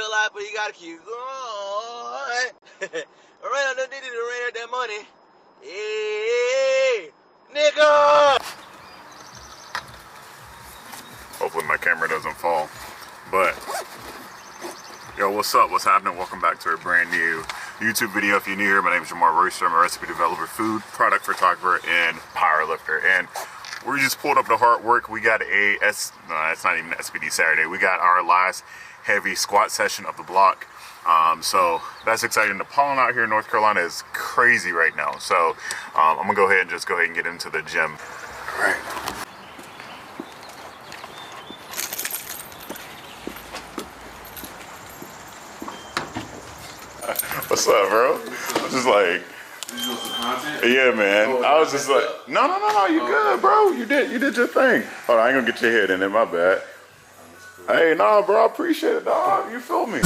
a lot, but you gotta keep going. Right on the ditty to rain out that money. Hey, nigga! Hopefully my camera doesn't fall. But, yo, what's up? What's happening? Welcome back to a brand new YouTube video. If you're new here, my name is Jamarr Royster. I'm a recipe developer, food, product photographer, and powerlifter. And we just pulled up the hard work. We got it's not even SPD Saturday. We got our last heavy squat session of the block. So that's exciting. The pollen out here in North Carolina is crazy right now. So I'm gonna go ahead and get into the gym. All right. What's up, bro? I'm just like, yeah, man. I was just like, no, you good, bro. You did your thing. Hold on, I ain't gonna get your head in it, my bad. Hey, nah, bro, I appreciate it, dog. You feel me?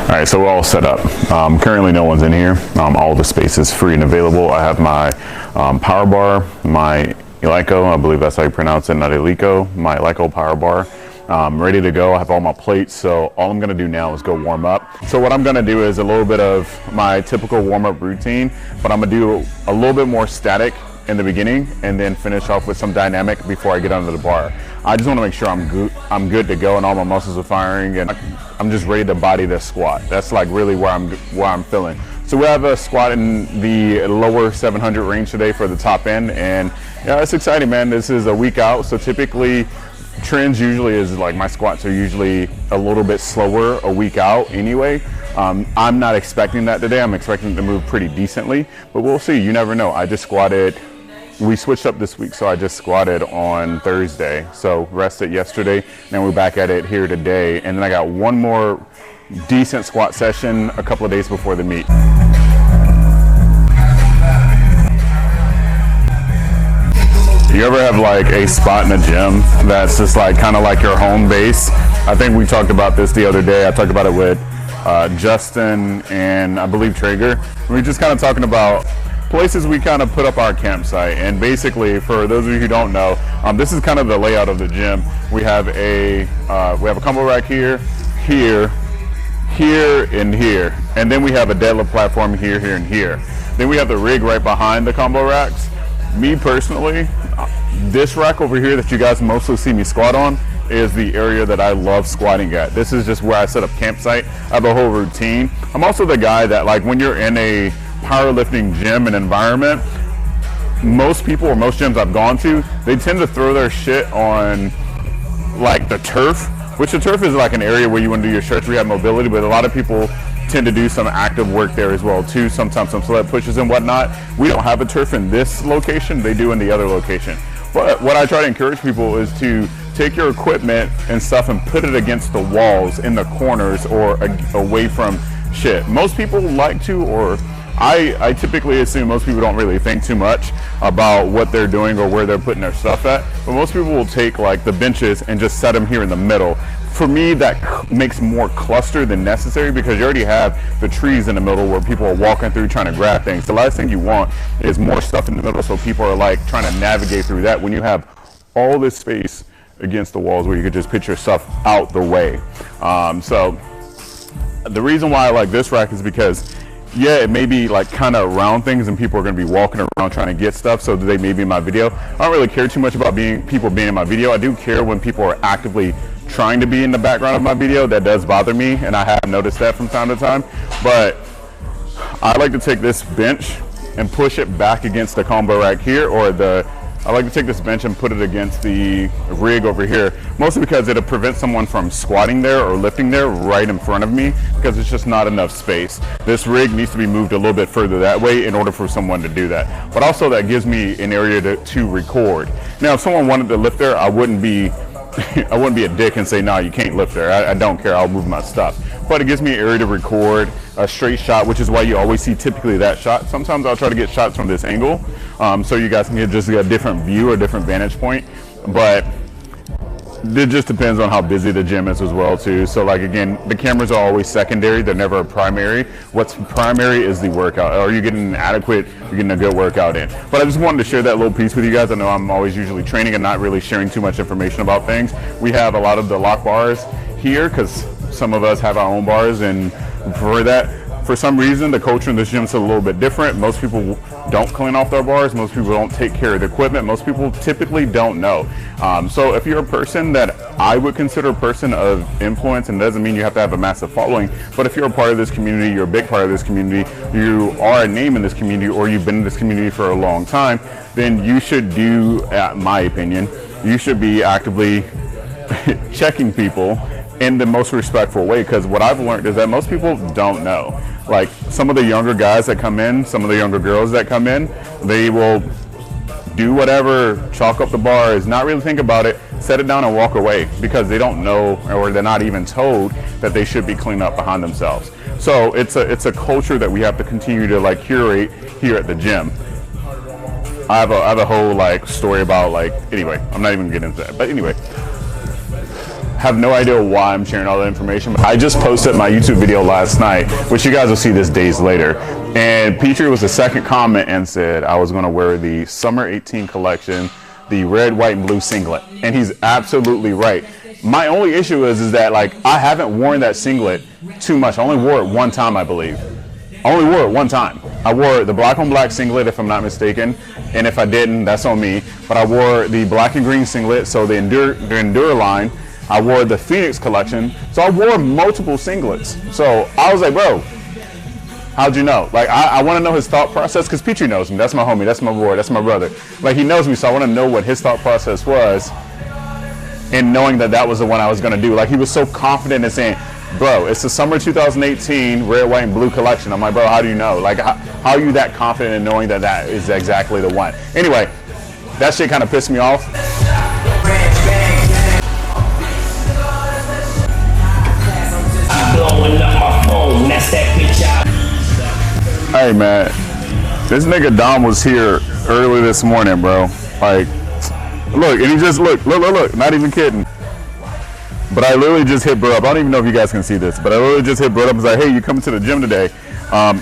All right, so we're all set up. Currently no one's in here. All the space is free and available. I have my power bar, my Elico, I believe that's how you pronounce it, not Elico, my Elico power bar. Ready to go. I have all my plates, so all I'm gonna do now is go warm up. So what I'm gonna do is a little bit of my typical warm-up routine, but I'm gonna do a little bit more static in the beginning and then finish off with some dynamic before I get under the bar. I just want to make sure I'm good to go and all my muscles are firing and I'm just ready to body this squat. That's like really where I'm feeling. So we have a squat in the lower 700 range today for the top end, and yeah, it's exciting, man. This is a week out, so typically trends usually is like my squats are usually a little bit slower a week out anyway. I'm not expecting that today. I'm expecting to move pretty decently, but we'll see. You never know. I just squatted. We switched up this week, so I just squatted on Thursday. So rested yesterday, and we're back at it here today. And then I got one more decent squat session a couple of days before the meet. You ever have like a spot in the gym that's just like kind of like your home base? I think we talked about this the other day. I talked about it with Justin and I believe Traeger. We were just kind of talking about places we kind of put up our campsite, and basically for those of you who don't know, this is kind of the layout of the gym. We have a combo rack here, and here, and then we have a deadlift platform here, and here. Then we have the rig right behind the combo racks. Me personally, this rack over here that you guys mostly see me squat on is the area that I love squatting at. This is just where I set up campsite. I have a whole routine. I'm also the guy that, like, when you're in a powerlifting gym and environment, most people or most gyms I've gone to, they tend to throw their shit on like the turf, which the turf is like an area where you want to do your stretch rehab mobility, but a lot of people tend to do some active work there as well too, sometimes some sled pushes and whatnot. We don't have a turf in this location, they do in the other location. But what I try to encourage people is to take your equipment and stuff and put it against the walls in the corners or away from shit. Most people like to, or I typically assume most people don't really think too much about what they're doing or where they're putting their stuff at, but most people will take like the benches and just set them here in the middle. For me, that makes more cluster than necessary because you already have the trees in the middle where people are walking through trying to grab things. The last thing you want is more stuff in the middle, so people are like trying to navigate through that when you have all this space against the walls where you could just put your stuff out the way. So the reason why I like this rack is because, yeah, it may be like kind of around things and people are going to be walking around trying to get stuff, so they may be in my video. I don't really care too much about people being in my video. I do care when people are actively trying to be in the background of my video. That does bother me, and I have noticed that from time to time. But I like to take this bench and push it back against the combo rack here, or the I like to take this bench and put it against the rig over here, mostly because it'll prevent someone from squatting there or lifting there right in front of me, because it's just not enough space. This rig needs to be moved a little bit further that way in order for someone to do that. But also that gives me an area to record. Now, if someone wanted to lift there, I wouldn't be I wouldn't be a dick and say, no, you can't lift there. I don't care, I'll move my stuff. But it gives me an area to record a straight shot, which is why you always see typically that shot. Sometimes I'll try to get shots from this angle, so you guys can get just a different view or different vantage point. But it just depends on how busy the gym is as well too. So like again, the cameras are always secondary, they're never a primary. What's primary is the workout. Are you getting an adequate, you're getting a good workout in. But I just wanted to share that little piece with you guys. I know I'm always usually training and not really sharing too much information about things. We have a lot of the lock bars here because some of us have our own bars and prefer that. For some reason, the culture in this gym is a little bit different. Most people don't clean off their bars. Most people don't take care of the equipment. Most people typically don't know. So if you're a person that I would consider a person of influence, and it doesn't mean you have to have a massive following, but if you're a part of this community, you're a big part of this community, you are a name in this community, or you've been in this community for a long time, then you should do, in my opinion, you should be actively checking people in the most respectful way, because what I've learned is that most people don't know. Like some of the younger guys that come in, some of the younger girls that come in, they will do whatever, chalk up the bars, not really think about it, set it down and walk away, because they don't know, or they're not even told that they should be cleaning up behind themselves. So it's a culture that we have to continue to like curate here at the gym. I have a whole like story about like, anyway, I'm not even getting into that, but anyway. Have no idea why I'm sharing all that information. I just posted my YouTube video last night, which you guys will see this days later. And Petrie was the second comment and said I was gonna wear the Summer 18 collection, the red, white, and blue singlet. And he's absolutely right. My only issue is that like I haven't worn that singlet too much. I only wore it one time, I believe. I only wore it one time. I wore the black on black singlet, if I'm not mistaken. And if I didn't, that's on me. But I wore the black and green singlet, so the Endure line. I wore the Phoenix collection, so I wore multiple singlets. So I was like, bro, how'd you know? Like, I want to know his thought process, because Petrie knows me. That's my homie, that's my boy, that's my brother. Like, he knows me, so I want to know what his thought process was in knowing that that was the one I was going to do. Like, he was so confident in saying, bro, it's the Summer 2018 red, white, and blue collection. I'm like, bro, how do you know? Like, how are you that confident in knowing that that is exactly the one? Anyway, that shit kind of pissed me off. Hey man, this nigga Dom was here early this morning, bro. Like, look, and he just look, not even kidding. But I literally just hit bro up. I don't even know if you guys can see this, but I literally just hit bro up and was like, hey, you coming to the gym today?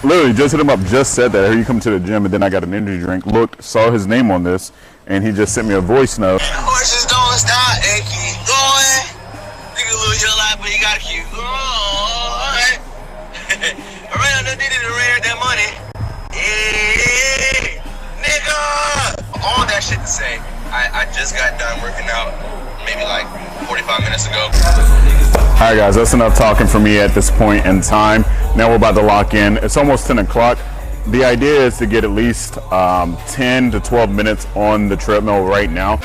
Literally just hit him up, just said that, hey, you coming to the gym, and then I got an energy drink, looked, saw his name on this, and he just sent me a voice note. Horses don't stop and keep going. You can lose your life, but you gotta keep going. Around the ditty to rare that money. Hey, nigga. All that shit to say. I just got done working out maybe like 45 minutes ago. Alright guys, that's enough talking for me at this point in time. Now we're about to lock in. It's almost 10 o'clock. The idea is to get at least 10 to 12 minutes on the treadmill right now.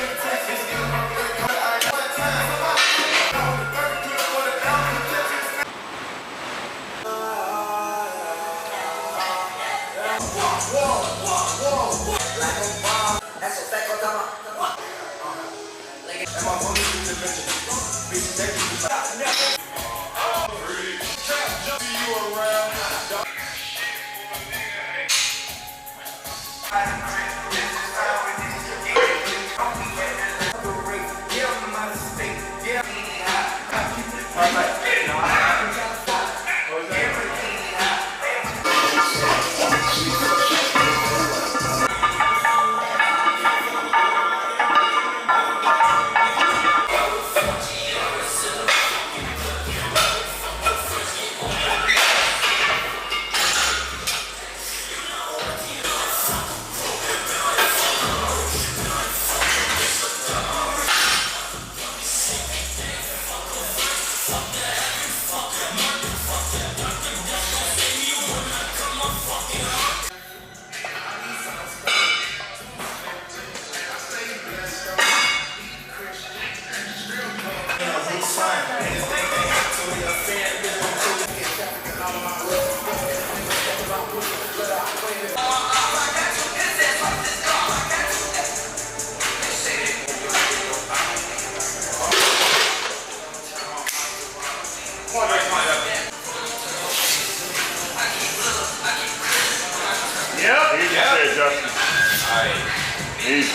Easy,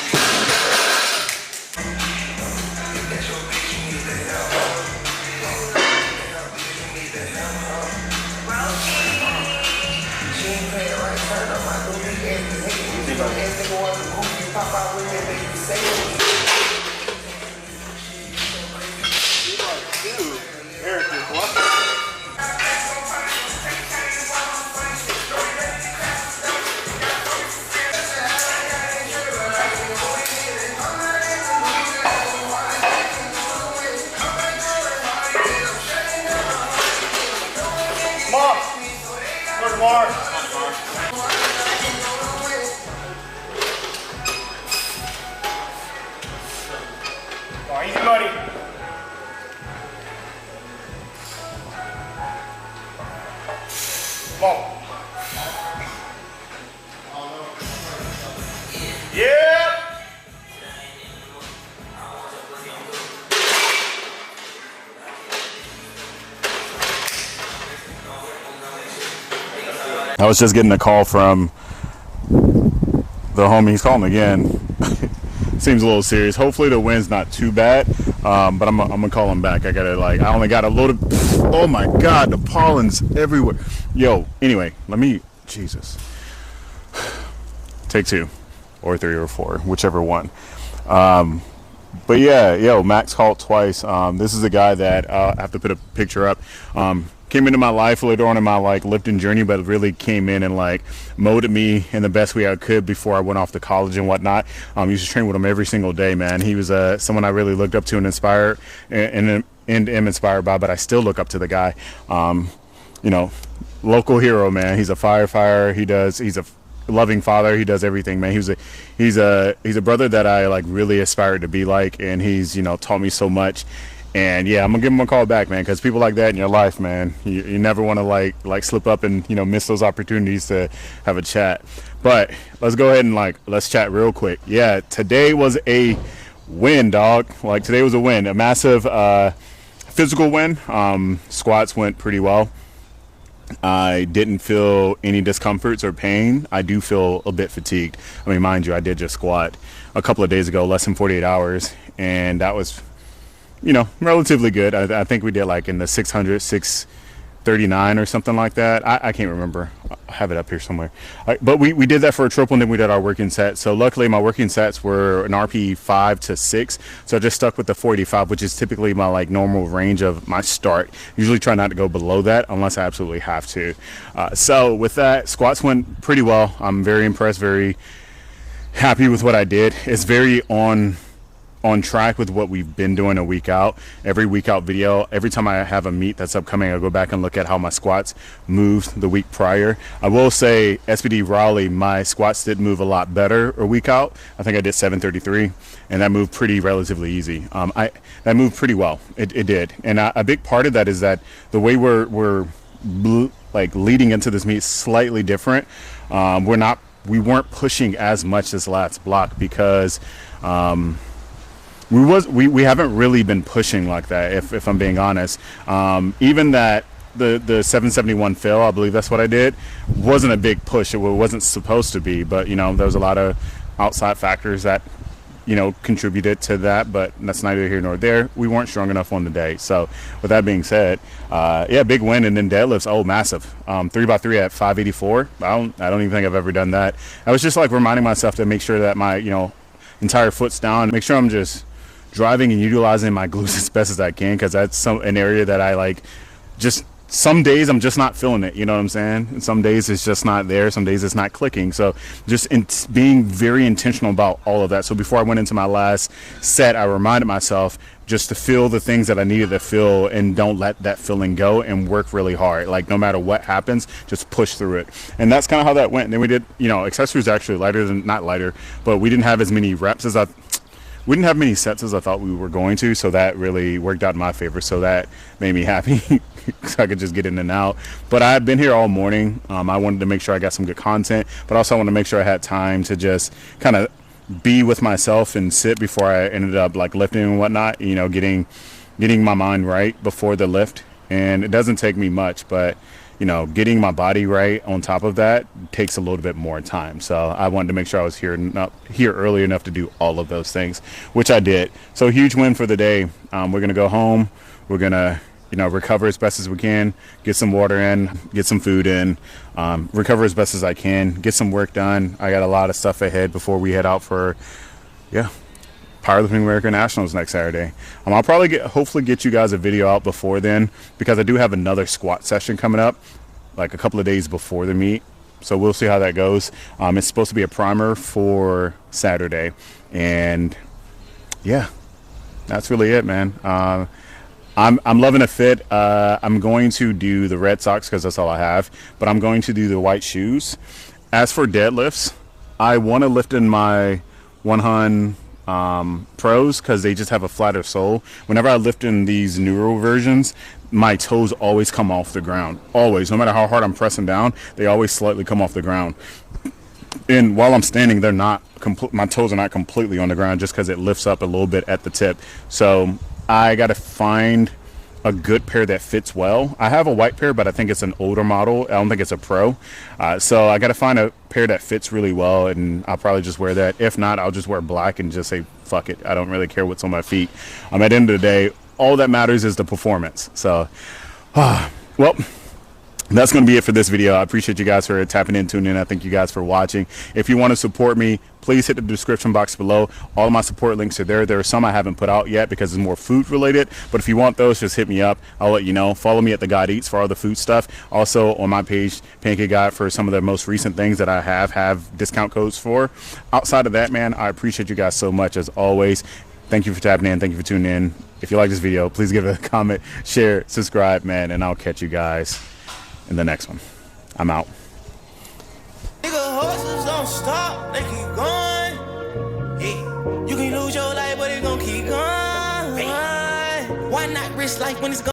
buddy. Come on. Yeah. I was just getting a call from the homie. He's calling again. Seems a little serious. Hopefully the wind's not too bad, but I'm gonna call him back. I only got a load of, oh my God, the pollen's everywhere. Yo, anyway, Jesus. Take 2 or 3 or 4, whichever one. But yeah, yo, Max called twice. This is a guy that I have to put a picture up. Came into my life later on in my lifting journey, but really came in and molded me in the best way I could before I went off to college and whatnot. Used to train with him every single day, man. He was someone I really looked up to and inspired and am inspired by, but I still look up to the guy. Local hero, man. He's a firefighter. He's a loving father. He does everything, man. He's a brother that I really aspired to be like, and he's taught me so much. And yeah, I'm gonna give him a call back, man, because people like that in your life, man, you never want to slip up and miss those opportunities to have a chat. But let's go ahead and let's chat real quick. Yeah, today was a win, dog. Today was a win, a massive physical win. Squats went pretty well. I didn't feel any discomforts or pain. I do feel a bit fatigued. I mean, mind you, I did just squat a couple of days ago, less than 48 hours, and that was relatively good. I think we did in the 600, 639 or something like that. I can't remember. I have it up here somewhere. But we did that for a triple, and then we did our working set. So luckily my working sets were an RP 5 to 6. So I just stuck with the 45, which is typically my normal range of my start. Usually try not to go below that unless I absolutely have to. So with that, squats went pretty well. I'm very impressed, very happy with what I did. It's very on track with what we've been doing a week out. Every week out video, every time I have a meet that's upcoming, I go back and look at how my squats moved the week prior. I will say SPD Raleigh, my squats did move a lot better a week out. I think I did 733, and that moved pretty relatively easy. That moved pretty well. It did. And a big part of that is that the way we're leading into this meet is slightly different. We weren't pushing as much this last block because we haven't really been pushing like that, if I'm being honest. Even that the 771 fail, I believe that's what I did, wasn't a big push. It wasn't supposed to be, but there was a lot of outside factors that contributed to that, but that's neither here nor there. We weren't strong enough on the day. So with that being said, yeah, big win. And then deadlifts, massive. 3x3 at 584. I don't even think I've ever done that. I was just reminding myself to make sure that my entire foot's down, make sure I'm just driving and utilizing my glutes as best as I can, because that's an area that I just some days I'm just not feeling it, you know what I'm saying? And some days it's just not there, some days it's not clicking. So just being very intentional about all of that. So before I went into my last set, I reminded myself just to feel the things that I needed to feel and don't let that feeling go, and work really hard. No matter what happens, just push through it. And that's kind of how that went. And then we did, accessories actually not lighter, but we didn't have as many reps as we didn't have many sets as I thought we were going to, so that really worked out in my favor. So that made me happy, so I could just get in and out. But I had been here all morning. I wanted to make sure I got some good content, but also I wanted to make sure I had time to just kind of be with myself and sit before I ended up lifting and whatnot. Getting my mind right before the lift. And it doesn't take me much, but you know, getting my body right on top of that takes a little bit more time. So I wanted to make sure I was here early enough to do all of those things, which I did. So huge win for the day. We're going to go home. We're going to, you know, recover as best as we can, get some water in, get some food in, recover as best as I can, get some work done. I got a lot of stuff ahead before we head out for, Powerlifting American Nationals next Saturday. I'll probably hopefully get you guys a video out before then, because I do have another squat session coming up, like a couple of days before the meet. So we'll see how that goes. It's supposed to be a primer for Saturday, and yeah, that's really it, man. I'm loving a fit. I'm going to do the red socks because that's all I have, but I'm going to do the white shoes. As for deadlifts, I want to lift in my 100 pros because they just have a flatter sole. Whenever I lift in these neuro versions, my toes always come off the ground. Always, no matter how hard I'm pressing down, they always slightly come off the ground. And while I'm standing, they're not my toes are not completely on the ground, just because it lifts up a little bit at the tip. So I got to find a good pair that fits well. I have a white pair, but I think it's an older model. I don't think it's a pro. So I got to find a pair that fits really well, and I'll probably just wear that. If not, I'll just wear black and just say, fuck it. I don't really care what's on my feet. At the end of the day, all that matters is the performance. So, well, that's going to be it for this video. I appreciate you guys for tapping in, tuning in. I thank you guys for watching. If you want to support me, please hit the description box below. All of my support links are there. There are some I haven't put out yet because it's more food related, but if you want those, just hit me up. I'll let you know. Follow me at The God Eats for all the food stuff. Also on my page, Pancakegawd, for some of the most recent things that I have discount codes for. Outside of that, man, I appreciate you guys so much as always. Thank you for tapping in. Thank you for tuning in. If you like this video, please give it a comment, share, subscribe, man, and I'll catch you guys in the next one. I'm out. Nigga, horses don't stop, they keep going. Hey, you can lose your life, but it gon' keep going. Why not risk life when it's gone?